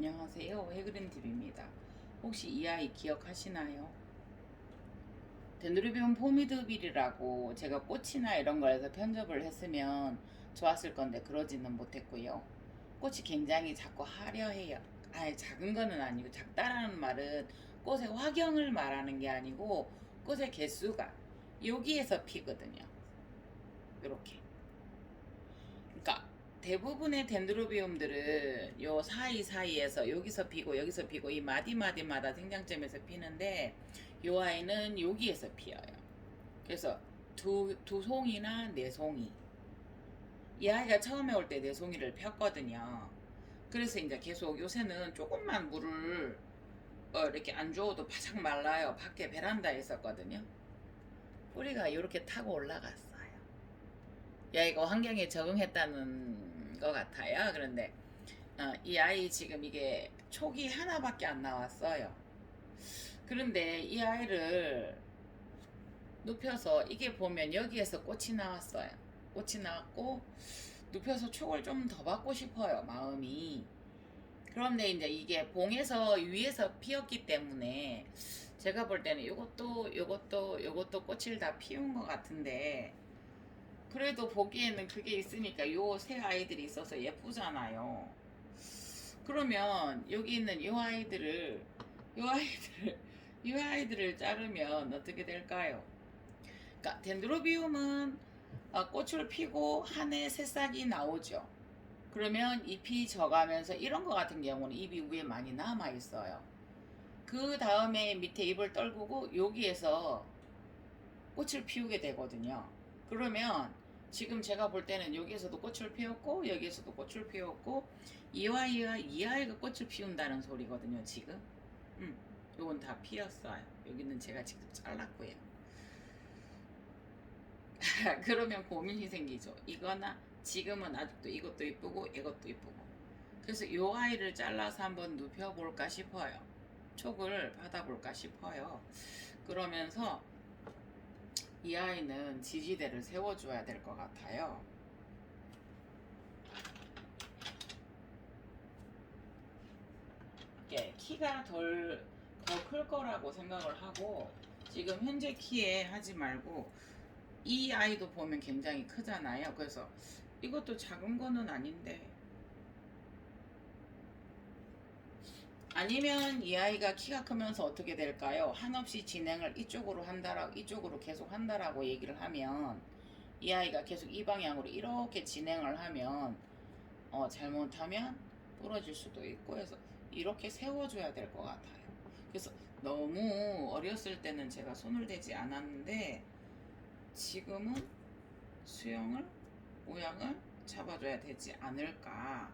안녕하세요. 해그린TV입니다. 혹시 이 아이 기억하시나요? 덴드로비움 포미드빌이라고 제가 꽃이나 이런 거에서 편접을 했으면 좋았을 건데 그러지는 못했고요. 꽃이 굉장히 작고 화려해요. 아니, 작은 거는 아니고, 작다라는 말은 꽃의 화경을 말하는 게 아니고 꽃의 개수가 여기에서 피거든요. 이렇게. 그러니까 대부분의 덴드로비움들은 요 사이사이에서 여기서 피고 여기서 피고 이 마디마디마다 생장점에서 피는데, 요 아이는 여기에서 피어요. 그래서 두 송이나 네 송이. 이 아이가 처음에 올 때 네 송이를 폈거든요. 그래서 이제 계속 요새는 조금만 물을 이렇게 안 줘도 바짝 말라요. 밖에 베란다에 있었거든요. 뿌리가 이렇게 타고 올라갔어요. 야, 이거 환경에 적응했다는 것 같아요. 그런데 이 아이 지금 이게 촉이 하나밖에 안 나왔어요. 그런데 이 아이를 눕혀서 이게 보면 여기에서 꽃이 나왔어요. 꽃이 나왔고 눕혀서 촉을 좀 더 받고 싶어요, 마음이. 그런데 이제 이게 봉에서 위에서 피었기 때문에 제가 볼 때는 요것도 꽃을 다 피운 것 같은데, 그래도 보기에는 그게 있으니까 요 새 아이들이 있어서 예쁘잖아요. 그러면 여기 있는 요 아이들을 자르면 어떻게 될까요? 그러니까 덴드로비움은 꽃을 피고 한 해 새싹이 나오죠. 그러면 잎이 져가면서 이런 거 같은 경우는 잎이 위에 많이 남아 있어요. 그 다음에 밑에 잎을 떨구고 여기에서 꽃을 피우게 되거든요. 그러면 지금 제가 볼 때는 여기에서도 꽃을 피웠고 여기에서도 꽃을 피웠고 이 아이가 꽃을 피운다는 소리거든요. 지금 요건 다 피었어요. 여기는 제가 직접 잘랐고요. 그러면 고민이 생기죠. 이거나 지금은 아직도 이것도 이쁘고 이것도 이쁘고. 그래서 이 아이를 잘라서 한번 눕혀볼까 싶어요. 촉을 받아볼까 싶어요. 그러면서 이 아이는 지지대를 세워줘야 될 것 같아요. 이게 키가 더 클 거라고 생각을 하고, 지금 현재 키에 하지 말고, 이 아이도 보면 굉장히 크잖아요. 그래서 이것도 작은 거는 아닌데, 아니면 이 아이가 키가 크면서 어떻게 될까요? 한없이 진행을 이쪽으로 계속 한다라고 얘기를 하면, 이 아이가 계속 이 방향으로 이렇게 진행을 하면, 잘못하면 부러질 수도 있고 해서 이렇게 세워줘야 될 것 같아요. 그래서 너무 어렸을 때는 제가 손을 대지 않았는데, 지금은 수영을, 모양을 잡아줘야 되지 않을까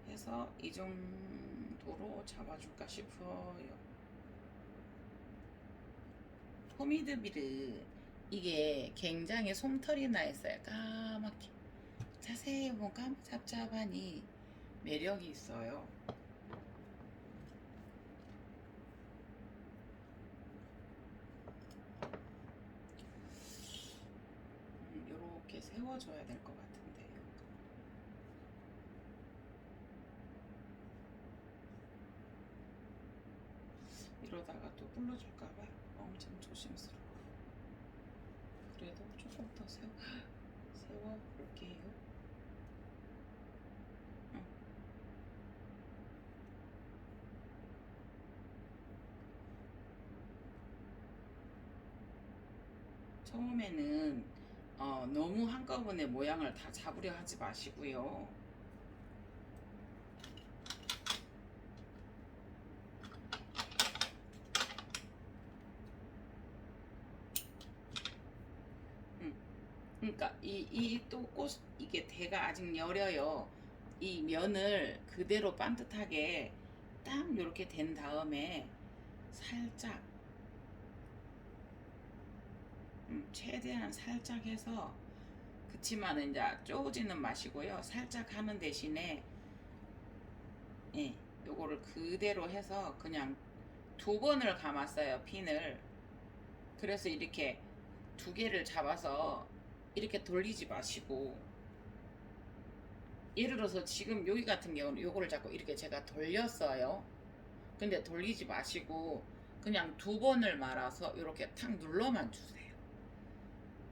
해서 이 정도로 잡아줄까 싶어요. 포미드빌은 이게 굉장히 솜털이 나 있어요. 까맣게. 자세히 보면 짭짭하니 매력이 있어요. 이렇게 세워줘야 될 것 같은데요. 이러다가 또 불러줄까봐 엄청 조심스러워. 그래도 조금 더 세워볼게요. 응. 처음에는 너무 한꺼번에 모양을 다 잡으려 하지 마시고요. 그러니까 이 또 꽃, 이게 대가 아직 여려요. 이 면을 그대로 반듯하게 딱 이렇게 된 다음에 살짝, 최대한 살짝 해서, 그치만 이제 쪼지는 마시고요. 살짝 하는 대신에, 예, 요거를 그대로 해서 그냥 두 번을 감았어요, 핀을. 그래서 이렇게 두 개를 잡아서 이렇게 돌리지 마시고, 예를 들어서 지금 여기 같은 경우는 요거를 자꾸 이렇게 제가 돌렸어요. 근데 돌리지 마시고 그냥 2번을 말아서 이렇게 탁 눌러만 주세요.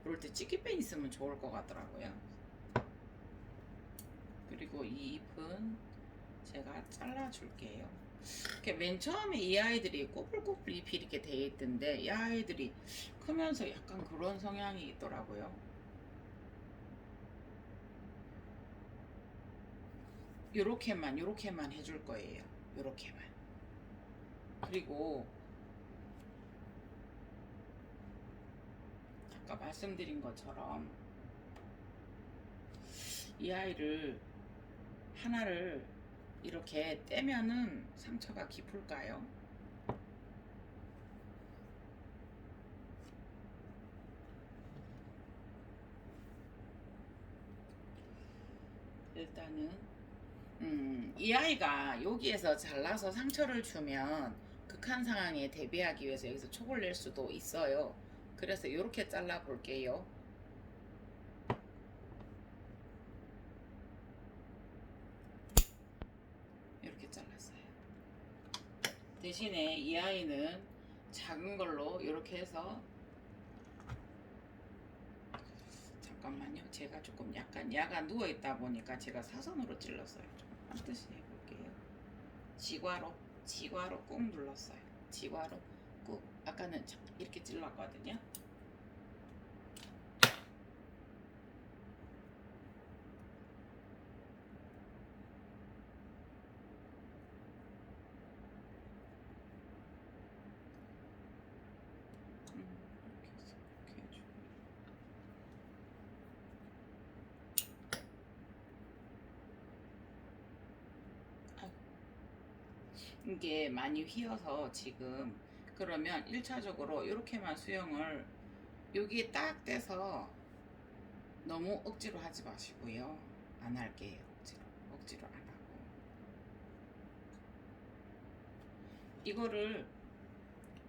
그럴 때 찍기펜 있으면 좋을 것 같더라고요. 그리고 이 잎은 제가 잘라줄게요. 이렇게 맨 처음에 이 아이들이 꼬불꼬불 잎이 이렇게 돼 있던데 이 아이들이 크면서 약간 그런 성향이 있더라고요. 요렇게만 해줄 거예요. 요렇게만. 그리고 아까 말씀드린 것처럼 이 아이를 하나를 이렇게 떼면은 상처가 깊을까요? 일단은 이 아이가 여기에서 잘라서 상처를 주면 극한 상황에 대비하기 위해서 여기서 촉을 낼 수도 있어요. 그래서 이렇게 잘라 볼게요. 이렇게 잘랐어요. 대신에 이 아이는 작은 걸로 이렇게 해서 잠깐만요. 제가 조금 약간 야가 누워 있다 보니까 제가 사선으로 찔렀어요. 좀 반드시 해볼게요. 지과로 꾹 눌렀어요. 지과로 꾹. 아까는 이렇게 찔렀거든요. 이렇게 해서 이렇게 해주고. 이게 많이 휘어서 지금 그러면 1차적으로 이렇게만 수영을 여기에 딱 떼서 너무 억지로 하지 마시고요. 안 할게요. 억지로 안 하고 이거를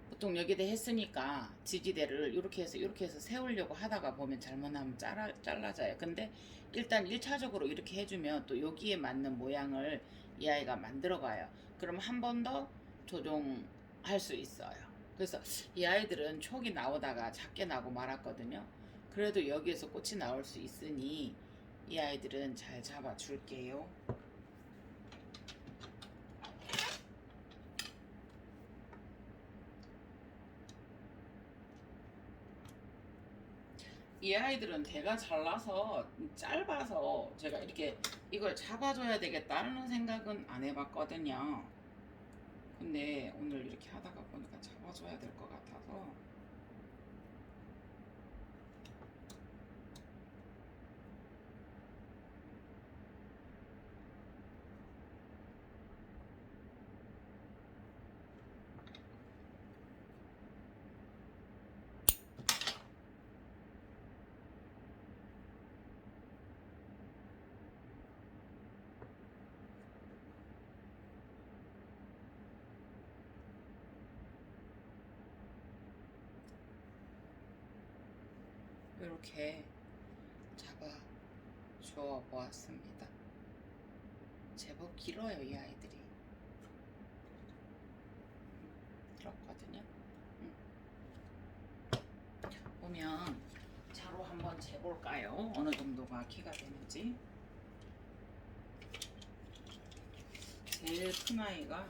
보통 여기다 했으니까 지지대를 이렇게 해서 세우려고 하다가 보면 잘못하면 잘라져요. 근데 일단 1차적으로 이렇게 해주면 또 여기에 맞는 모양을 이 아이가 만들어가요. 그럼 한 번 더 조정할 수 있어요. 그래서 이 아이들은 촉이 나오다가 작게 나고 말았거든요. 그래도 여기에서 꽃이 나올 수 있으니 이 아이들은 잘 잡아줄게요. 이 아이들은 대가 잘라서 짧아서 제가 이렇게 이걸 잡아줘야 되겠다는 생각은 안 해봤거든요. 근데 오늘 이렇게 하다가 보니까 잡아줘야 될 것 같아서 이렇게 잡아줘 보았습니다. 제법 길어요, 이 아이들이. 그렇거든요. 보면 자로 한번 재볼까요? 어느 정도가 키가 되는지. 제일 큰 아이가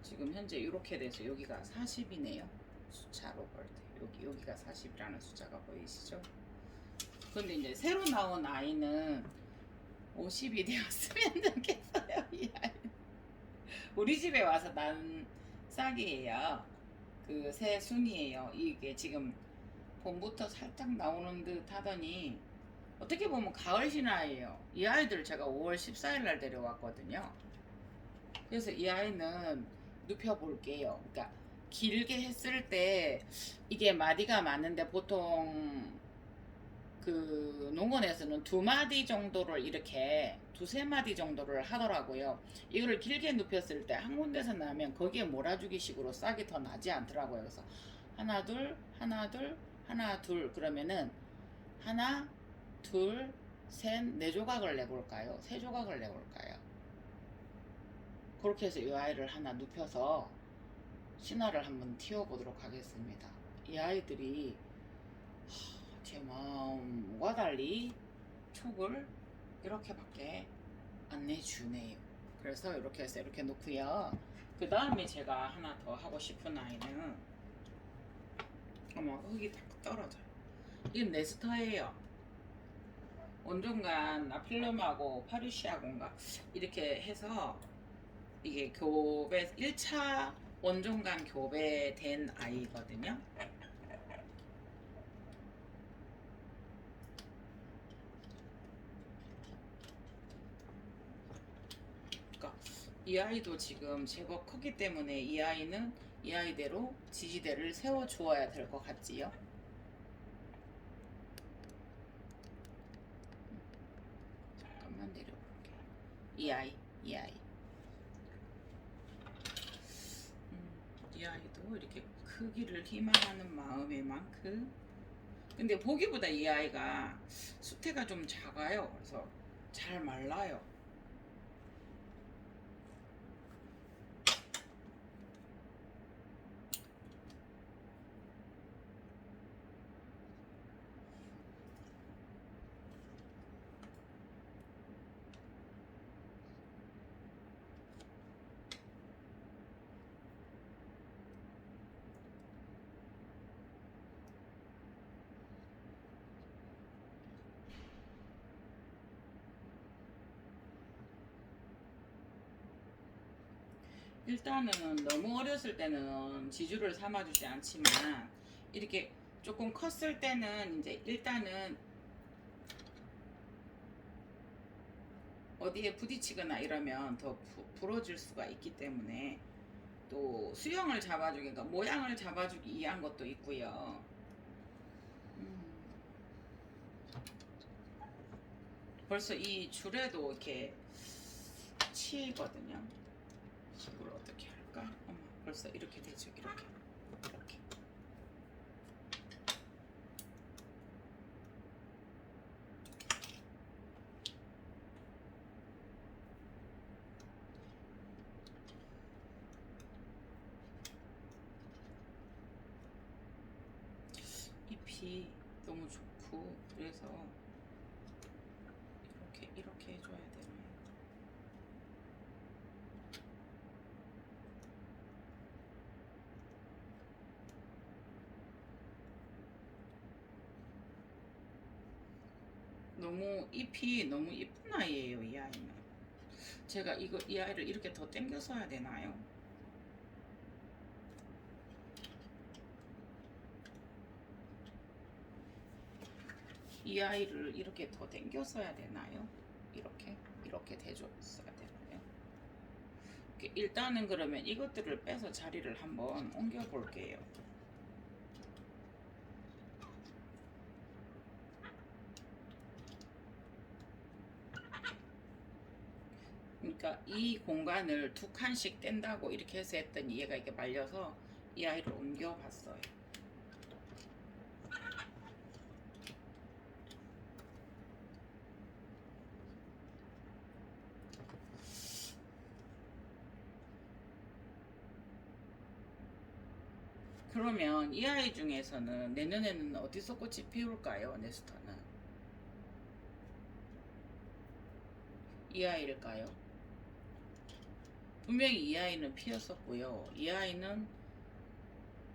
지금 현재 이렇게 돼서 여기가 40이네요. 숫자로 볼 때. 여기가 40이라는 숫자가 보이시죠? 근데 이제 새로 나온 아이는 50이 되었으면 좋겠어요. 이 아이. 우리 집에 와서 난 싹이에요. 그 새 순이에요. 이게 지금 봄부터 살짝 나오는 듯 하더니 어떻게 보면 가을 신화예요. 이 아이들을 제가 5월 14일 날 데려왔거든요. 그래서 이 아이는 눕혀볼게요. 그러니까 길게 했을 때 이게 마디가 많은데 보통 그 농원에서는 2마디 정도를 이렇게 2~3마디 정도를 하더라고요. 이거를 길게 눕혔을 때 한 군데서 나면 거기에 몰아주기 식으로 싹이 더 나지 않더라고요. 그래서 하나 둘 하나 둘 하나 둘 그러면은 하나 둘 네 조각을 내볼까요? 세 조각을 내볼까요? 그렇게 해서 이 아이를 하나 눕혀서 신화를 한번 튀어보도록 하겠습니다. 이 아이들이 제 마음과 달리 촉을 이렇게밖에 안 내주네요. 그래서 이렇게 해서 이렇게 놓고요. 그 다음에 제가 하나 더 하고 싶은 아이는 어머 흙이 다 떨어져요. 이건 네스터예요. 원종간 나필름하고 파리시아고인가 이렇게 해서 이게 교배 1차 원종간 교배된 아이거든요. 그러니까 이 아이도 지금 제법 크기 때문에 이 아이는 이 아이대로 지지대를 세워 주어야 될 것 같지요. 잠깐만 내려볼게. 이 아이. 이 아이도 이렇게 크기를 희망하는 마음의 만큼. 근데 보기보다 이 아이가 수태가 좀 작아요. 그래서 잘 말라요. 일단은 너무 어렸을 때는 지주를 삼아주지 않지만 이렇게 조금 컸을 때는 이제 일단은 어디에 부딪히거나 이러면 더 부러질 수가 있기 때문에 또 수영을 잡아주기, 그러니까 모양을 잡아주기 위한 것도 있고요. 벌써 이 줄에도 이렇게 치거든요. 이걸 어떻게 할까? 어머, 벌써 이렇게 되죠. 이렇게. 잎이 너무 좋고 그래서 이렇게 해줘야 되나요? 너무 잎이 너무 이쁜 아이예요. 이 아이는 제가 이 아이를 이렇게 더 당겨서야 되나요? 이 아이를 이렇게 더 당겨서야 되나요? 이렇게 대줬어야 되나요? 일단은 그러면 이것들을 빼서 자리를 한번 옮겨 볼게요. 그러니까 이 공간을 두 칸씩 뗀다고 이렇게 해서 했더니 얘가 이게 말려서 이 아이를 옮겨 봤어요. 그러면 이 아이 중에서는 내년에는 어디서 꽃이 피울까요? 네스터는 이 아이일까요? 분명히 이 아이는 피었었고요. 이 아이는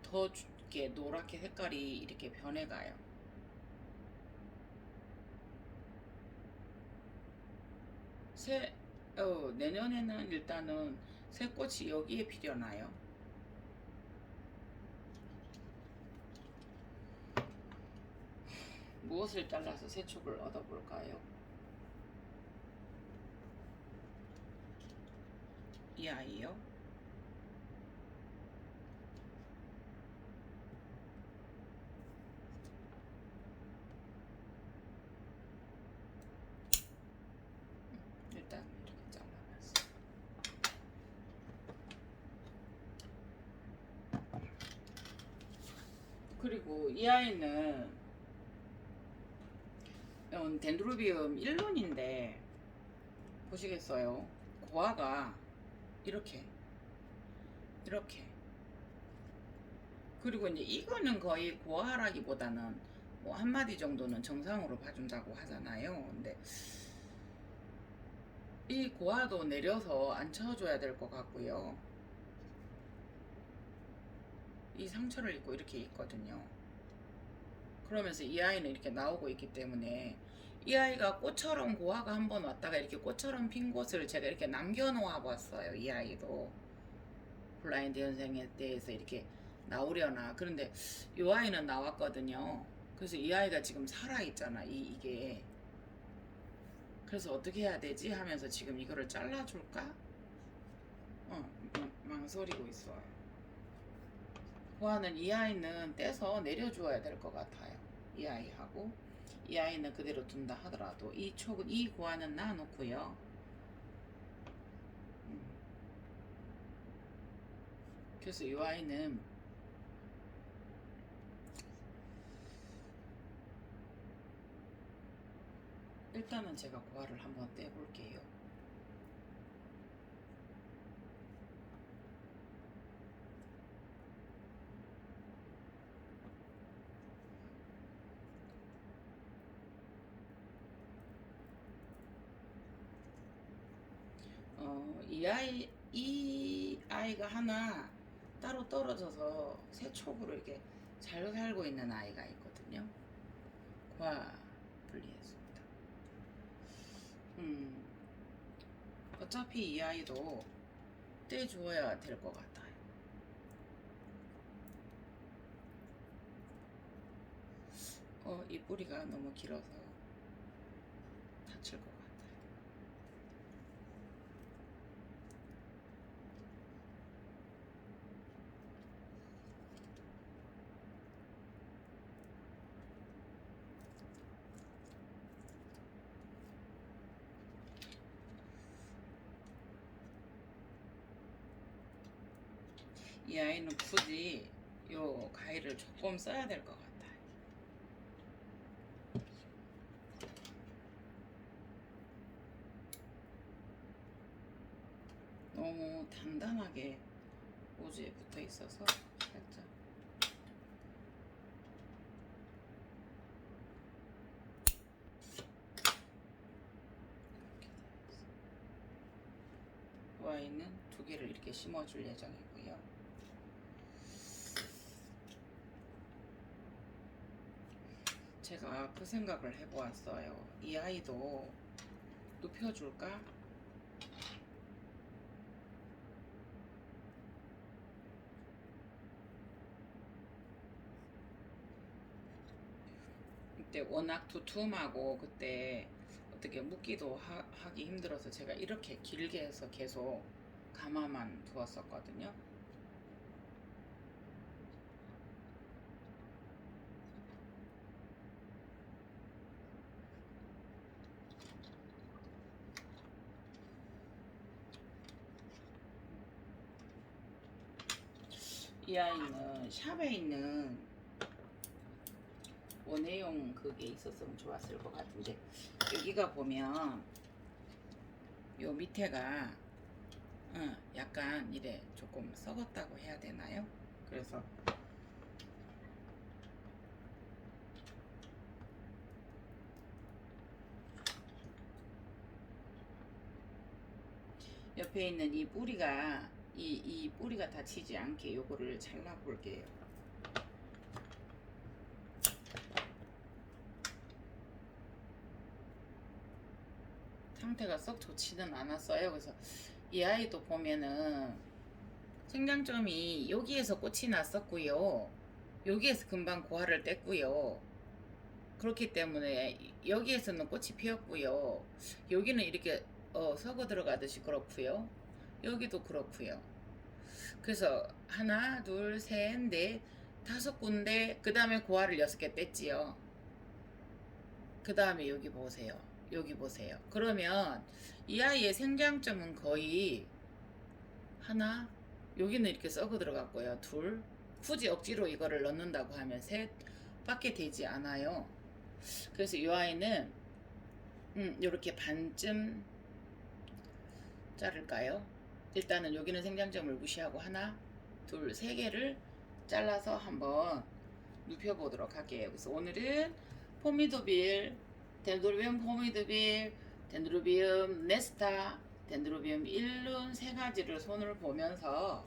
더 이렇게 노랗게 색깔이 이렇게 변해가요. 내년에는 일단은 새 꽃이 여기에 피려나요. 무엇을 잘라서 새 촉을 얻어볼까요? 이 아이요. 일단 이렇게 잘라봤어요. 그리고 이 아이는 덴드로비움 1론인데 보시겠어요? 고화가 이렇게 이렇게. 그리고 이제 이거는 거의 고화라기보다는 뭐 한 마디 정도는 정상으로 봐준다고 하잖아요. 근데 이 고화도 내려서 안 쳐줘야 될 것 같고요. 이 상처를 입고 이렇게 있거든요. 그러면서 이 아이는 이렇게 나오고 있기 때문에 이 아이가 꽃처럼 고화가 한번 왔다가 이렇게 꽃처럼 핀 곳을 제가 이렇게 남겨놓아 봤어요. 이 아이도 블라인드 현상에 대해서 이렇게 나오려나. 그런데 이 아이는 나왔거든요. 그래서 이 아이가 지금 살아있잖아. 이게 그래서 어떻게 해야 되지 하면서 지금 이거를 잘라줄까? 망설이고 있어요. 고아는 이 아이는 떼서 내려주어야 될 것 같아요. 이 아이하고 이 아이는 그대로 둔다 하더라도 이 촉은 이 고아는 놔놓고요. 그래서 이 아이는 일단은 제가 고아를 한번 떼볼게요. 이 아이가 하나 따로 떨어져서 새 촉으로 이렇게 잘 살고 있는 아이가 있거든요. 고아 분리했습니다. 어차피 이 아이도 떼주어야 될 것 같아요. 이 뿌리가 너무 길어서 다칠 것 같아요. 이 아이는 굳이 요 가위를 조금 써야 될 것 같아요. 너무 단단하게 오지에 붙어 있어서 살짝 와인은 두 개를 이렇게 심어줄 예정이고요. 제가 그 생각을 해보았어요. 이 아이도 눕혀줄까? 그때 워낙 두툼하고 그때 어떻게 묶기도 하기 힘들어서 제가 이렇게 길게 해서 계속 가마만 두었었거든요. 이 아이는 샵에 있는 원예용 그게 있었으면 좋았을 것 같은데 여기가 보면 요 밑에가 약간 이래 조금 썩었다고 해야 되나요? 그래서 옆에 있는 이 뿌리가 이 뿌리가 다치지 않게 요거를 잘라 볼게요. 상태가 썩 좋지는 않았어요. 그래서 이 아이도 보면은 생장점이 여기에서 꽃이 났었고요. 여기에서 금방 고화를 뗐고요. 그렇기 때문에 여기에서는 꽃이 피었고요. 여기는 이렇게 썩어 들어가듯이 그렇고요. 여기도 그렇고요. 그래서 하나, 둘, 셋, 넷, 다섯 군데 그 다음에 고화를 6개 뗐지요. 그 다음에 여기 보세요. 여기 보세요. 그러면 이 아이의 생장점은 거의 하나, 여기는 이렇게 썩어 들어갔고요. 둘, 굳이 억지로 이거를 넣는다고 하면 셋 밖에 되지 않아요. 그래서 이 아이는 요렇게 반쯤 자를까요? 일단은 여기는 생장점을 무시하고 하나, 둘, 세 개를 잘라서 한번 눕혀보도록 할게요. 그래서 오늘은 포미도빌, 덴드로비움 포미도빌, 덴드로비움 네스타, 덴드로비움 일룬 세 가지를 손을 보면서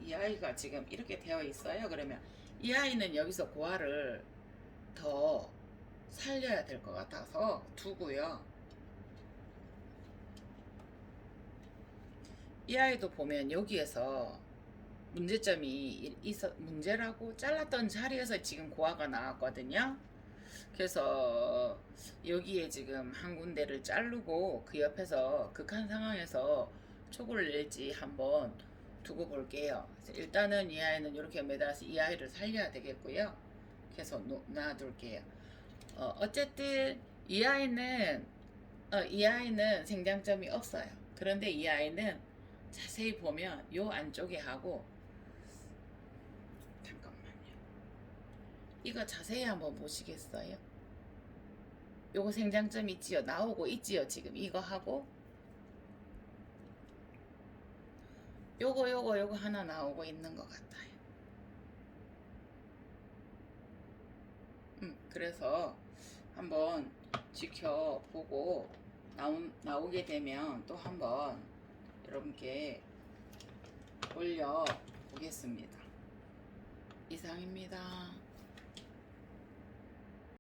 이 아이가 지금 이렇게 되어 있어요. 그러면 이 아이는 여기서 고화를 더 살려야 될 것 같아서 두고요. 이 아이도 보면 여기에서 문제점이 있어, 문제라고 잘랐던 자리에서 지금 고화가 나왔거든요. 그래서 여기에 지금 한 군데를 자르고 그 옆에서 극한 상황에서 촉을 낼지 한번 두고 볼게요. 그래서 일단은 이 아이는 이렇게 매달아서 이 아이를 살려야 되겠고요. 그래서 놔둘게요. 어쨌든 이 아이는 생장점이 없어요. 그런데 이 아이는 자세히 보면 요 안쪽에 하고, 잠깐만요. 이거 자세히 한번 보시겠어요? 요거 생장점 있지요? 나오고 있지요? 지금 이거 하고 요거 하나 나오고 있는 것 같아요. 그래서 한번 지켜보고 나오게 되면 또 한번 여러분께 올려보겠습니다. 이상입니다.